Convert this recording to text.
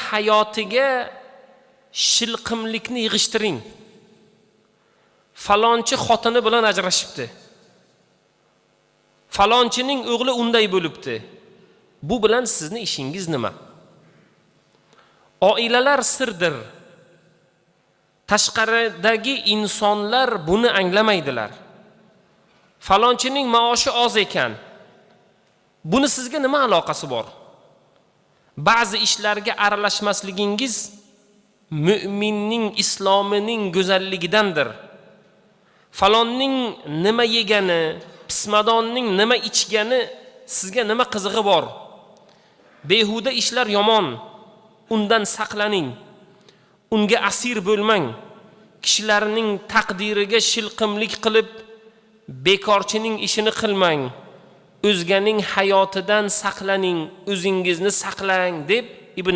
hayotiga shilqimlikni yig'ishtiring. Falonchi xotini bilan ajrashibdi. Falonchining o'g'li unday bo'libdi. Bu bilan sizning ishingiz nima? Oilalar sirdir. Tashqaridagi insonlar buni anglamaydilar. Falonchining maoshi oz ekan. Buni sizga nima aloqasi bor? Ba'zi ishlarga aralashmasligingiz mu'minning islomining go'zalligidandir. Falonning nima yegani, pismadonning nima ichgani sizga nima qizig'i bor? Behuda ishlar yomon. Undan saqlaning. Unga asir bo'lmang. Kishilarning taqdiriga shilqimlik qilib bekorchining ishini qilmang. O'zganing hayotidan saqlaning, o'zingizni saqlang deb Ibn